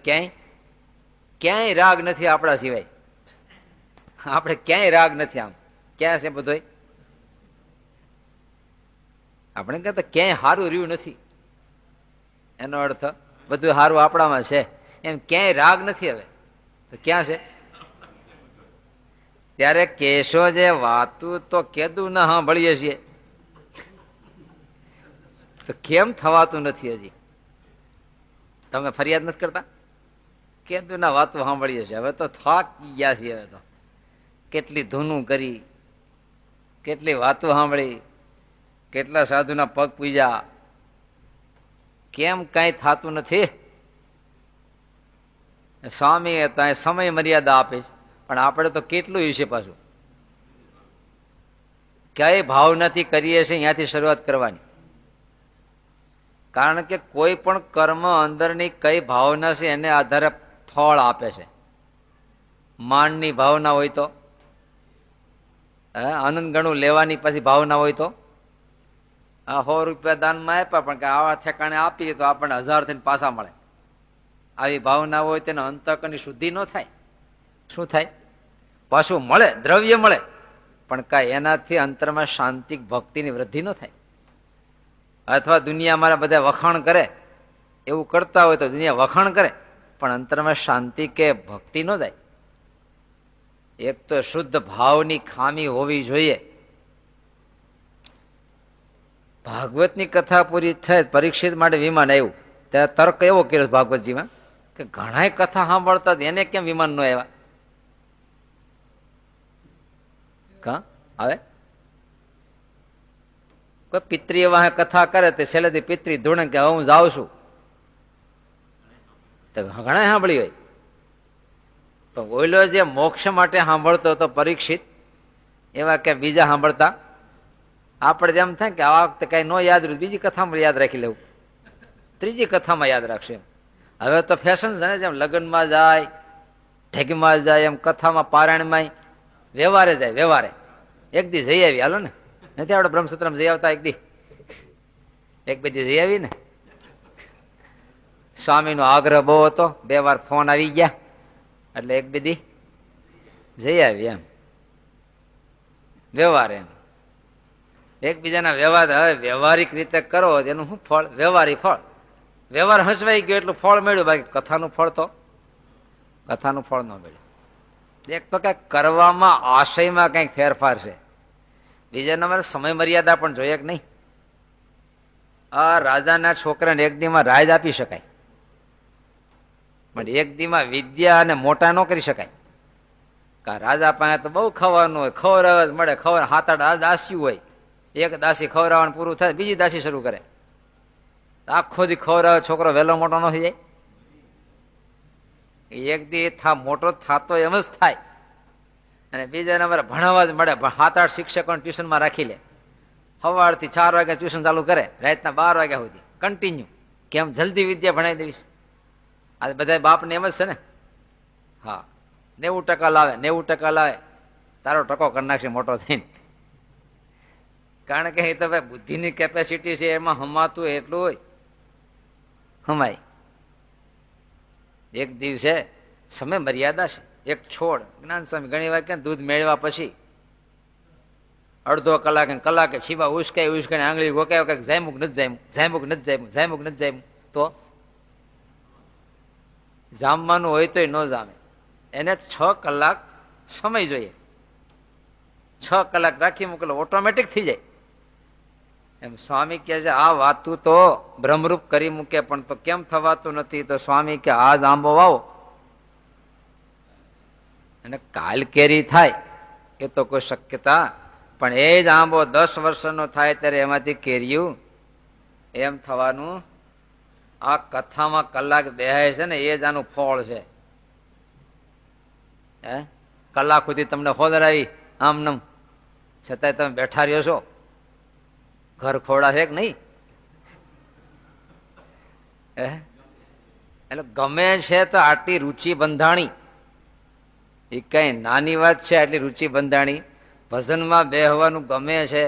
ક્યાંય રાગ નથી આપણા સિવાય, આપણે ક્યાંય રાગ નથી. આમ ક્યાં છે બધું, આપણે કહેતા ક્યાંય સારું રહ્યું નથી, એનો અર્થ બધું સારું આપણામાં છે, એમ ક્યાંય રાગ નથી. હવે તો ક્યાં છે? ત્યારે કેશો જે વાતું તો કેદું ના સાંભળીએ છીએ, તો કેમ થવાતું નથી હજી? તમે ફરિયાદ નથી કરતા? કેદું ના વાતું સાંભળીએ છીએ, હવે તો થાકી ગયા છીએ. હવે તો કેટલી ધૂનું કરી, કેટલી વાતો સાંભળી, કેટલા સાધુના પગ પૂજ્યા, કેમ કઈ થતું નથી? સ્વામી હતા સમય મર્યાદા આપે છે, પણ આપણે તો કેટલું છે પાછું. કઈ ભાવનાથી કરીએ છીએ ત્યાંથી શરૂઆત કરવાની, કારણ કે કોઈ પણ કર્મ અંદરની કઈ ભાવના છે એને આધારે ફળ આપે છે. માનની ભાવના હોય તો, આનંદ ગણું લેવાની પછી ભાવના હોય તો, 100 રૂપિયા દાનમાં આપ્યા પણ કે આવા ઠેકાણે આપીએ તો આપણને 1000 થઈને પાછા મળે, આવી ભાવના હોય તેને અંતકની શુદ્ધિ ન થાય. શું થાય? પાછું મળે, દ્રવ્ય મળે, પણ કાંઈ એનાથી અંતરમાં શાંતિ ભક્તિની વૃદ્ધિ ન થાય. અથવા દુનિયા મારા બધા વખાણ કરે, એવું કરતા હોય તો દુનિયા વખાણ કરે, પણ અંતરમાં શાંતિ કે ભક્તિ ન જાય. એક તો શુદ્ધ ભાવની ખામી હોવી જોઈએ. ભાગવતની કથા પૂરી થઈ, પરીક્ષિત માટે વિમાન આવ્યું, ત્યારે તર્ક એવો કર્યો ભાગવતજીમાં કે ઘણા કથા સાંભળતા એને કેમ વિમાન ન આવ્યા? કા આવે કોઈ પિતરી વાહે કથા કરે તે છેલ્લેથી પિતરી ધૂણે કે હું જાઉં છું, તો ઘણા સાંભળી હોય. તો ઓઈલો જે મોક્ષ માટે સાંભળતો હતો પરીક્ષિત, એવા કે બીજા સાંભળતા આપણે એમ થાય કે આ વખતે કઈ ન યાદ રહ્યું, બીજી કથામાં યાદ રાખી લેવું, ત્રીજી કથામાં યાદ રાખશે. એમ હવે તો ફેશન છે ને, જેમ લગ્નમાં જાય, ઢેગમાં જાય, એમ કથામાં પારાયણમાં વ્યવહારે જાય. વ્યવહારે એક દી જઈ આવી, હાલો ને, નથી આપણે બ્રહ્મસૂત્રમ જઈ આવતા, એક બે દી જઈ આવી ને. સ્વામીનો આગ્રહ બહુ હતો, 2 વાર ફોન આવી ગયા, એટલે એક બે દી જઈ આવી. એમ વ્યવહાર, એમ એકબીજાના વ્યવહાર. હવે વ્યવહારિક રીતે કરો એનું શું ફળ? વ્યવહારિક ફળ. વ્યવહાર હસવાઈ ગયો એટલું ફળ મળ્યું, બાકી કથાનું ફળ ન મળ્યું. એક તો કઈક કરવામાં આશયમાં કઈક ફેરફાર છે. બીજા નંબર સમય મર્યાદા પણ જોઈએ કે નહીં. આ રાજાના છોકરાને એક દીમાં રાજ આપી શકાય, પણ એક દીમાં વિદ્યા અને મોટા ન કરી શકાય. કા રાજા પાસે તો બહુ ખાવાનું હોય, ખવડાવવા મળે, 7-8 દાસી હોય, એક દાસી ખવડાવવાનું પૂરું થાય, બીજી દાસી શરૂ કરે, આખો દી ખવડાવે, છોકરો વહેલો મોટો ન થઈ જાય. એક દી મોટો થતો એમ જ થાય. અને બીજા નંબર ભણાવવા જ મળે, 7-8 શિક્ષકોને ટ્યુશનમાં રાખી લે, સવારથી 4 વાગે ટ્યુશન ચાલુ કરે, રાતના 12 વાગ્યા સુધી કન્ટિન્યુ. કેમ? જલ્દી વિદ્યા ભણાવી દેવીશ. આ બધા બાપને એમ જ છે ને. હા, 90% લાવે, 90% લાવે, તારો ટકો કરી નાખશે મોટો થઈને. કારણ કે એ તો ભાઈ બુદ્ધિની કેપેસિટી છે, એમાં હમાતું એટલું હોય, હમાય. એક દિવસે સમય મર્યાદા છે. એક છોડ જ્ઞાન સ્વામી ઘણી વાર કે દૂધ મેળવ્યા પછી અડધો કલાકે છીબા ઉશ્કાઈ આંગળી ગોકાય, જાયમુક નથી જામ્યું, તો જામવાનું હોય તોય ન જામે. એને 6 કલાક સમય જોઈએ. 6 કલાક રાખી મોકલો, ઓટોમેટિક થઈ જાય. એમ સ્વામી કહે છે આ વાતું તો બ્રહ્મરૂપ કરી મૂકે, પણ તો કેમ થવાતું નથી? તો સ્વામી કે આજ આંબો વાવો અને કાલ કેરી થાય એ તો કોઈ શક્યતા, પણ એ જ આંબો 10 વર્ષનો થાય ત્યારે એમાંથી કેરીયું એમ થવાનું. આ કથામાં કલાક બેહાય છે ને એ જ આનું ફળ છે. હે કલાક સુધી તમને હોદરાવી આમ નમ, છતાંય તમે બેઠા રહ્યો છો. ઘર ખોડા છે કે નહીં? એટલે ગમે છે તો આટલી રુચિ બંધાણી, એ કઈ નાની વાત છે. આટલી રુચિ બંધાણી, ભજનમાં બેહવાનું ગમે છે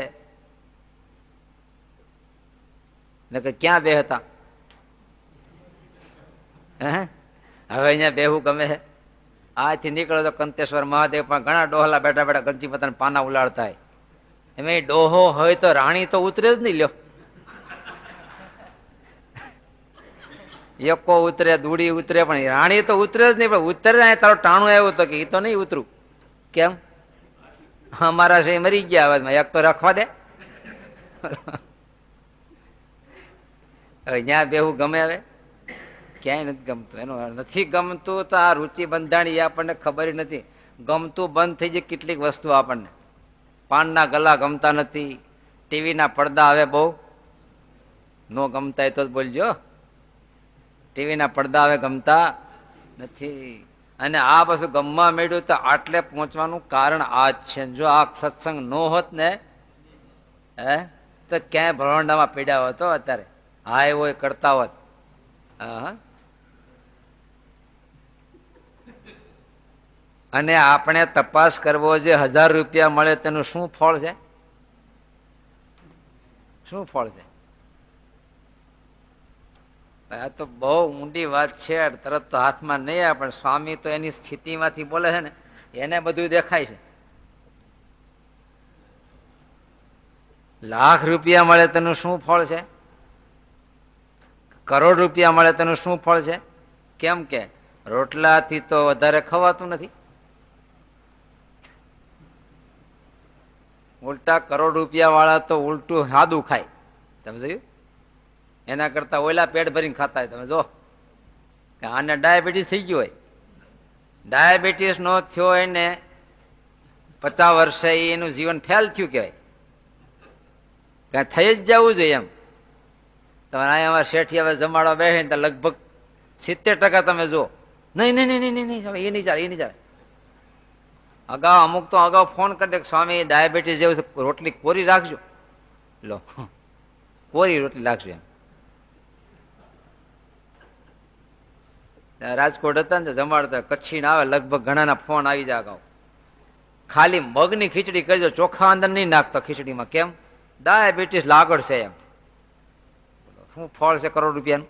ને કે ક્યાં બે હતા? હવે અહીંયા બેહવું ગમે છે. આથી નીકળો તો કંતેશ્વર મહાદેવ પણ ઘણા ડોહલા બેઠા બેઠા ગંજી પોતાના પાના ઉલાડતા હોય. એમાં ડોહો હોય તો રાણી તો ઉતરે જ નહીં. લ્યો, એકો ઉતરે, દૂડી ઉતરે, પણ રાણી તો ઉતરે જ નહીં. પણ ઉતરે તારો ટાણું આવ્યું તો કે એ તો નહીં ઉતરું. કેમ? અમારા છે મરી ગયા, હવે એક તો રખવા દે. હવે ત્યાં બેહવું ગમે? હવે ક્યાંય નથી ગમતું. એનું નથી ગમતું તો આ રુચિ બંધાણી આપણને ખબર નથી. ગમતું બંધ થઈ જાય કેટલીક વસ્તુ આપણને. પાનના ગલા ગમતા નથી, ટીવીના પડદા હવે બહુ નો ગમતા હોય તો જ બોલજો. ટીવીના પડદા હવે ગમતા નથી. અને આ બધું ગમવા માંડ્યું તો આટલે પહોંચવાનું કારણ આ જ છે. જો આ સત્સંગ નો હોત ને તો ક્યાંય ભરવંડામાં પીડ્યા હોતો અત્યારે. હા એવો કરતા હોત. હા, અને આપણે તપાસ કરવો જે 1000 રૂપિયા મળે તેનું શું ફળ છે? શું ફળ છે? આ તો બહુ ઊંડી વાત છે. તરત તો હાથમાં નહીં આવે, પણ સ્વામી તો એની સ્થિતિમાંથી બોલે છે ને, એને બધું દેખાય છે. 1,00,000 રૂપિયા મળે તેનું શું ફળ છે? કરોડ રૂપિયા મળે તેનું શું ફળ છે? કેમ કે રોટલાથી તો વધારે ખવાતું નથી. ઉલટા કરોડ રૂપિયા વાળા તો ઉલટું સાદું ખાય. તમે જોયું? એના કરતા ઓલા પેટ ભરીને ખાતા હોય. તમે જો કે આને ડાયાબિટીસ થઈ ગયું હોય. ડાયાબિટીસ નો થયો હોય ને 50 વર્ષે એનું જીવન ફેલ થયું કહેવાય. કઈ થઈ જ જવું જોઈએ એમ. તમારે અહીંયા શેઠી હવે જમાડવા બેસે ને લગભગ 70% તમે જો નહીં નહીં નહીં નહીં નહીં એ નહીં ચાલે, એ નહીં ચાલે. અગાઉ અમુક તો અગાઉ ફોન કરી દે સ્વામી ડાયાબિટીસ જેવું છે, રોટલી કોરી રાખજો. લો, કોરી રોટલી રાખજો એમ. રાજકોટ હતા ને જમાડતા કચ્છી ના આવે, લગભગ ઘણાના ફોન આવી જાય અગાઉ. ખાલી મગની ખીચડી કરજો, ચોખા અંદર નહીં નાખતો ખીચડીમાં. કેમ? ડાયાબિટીસ લાગડ છે એમ. શું ફળ છે કરોડ રૂપિયાનું?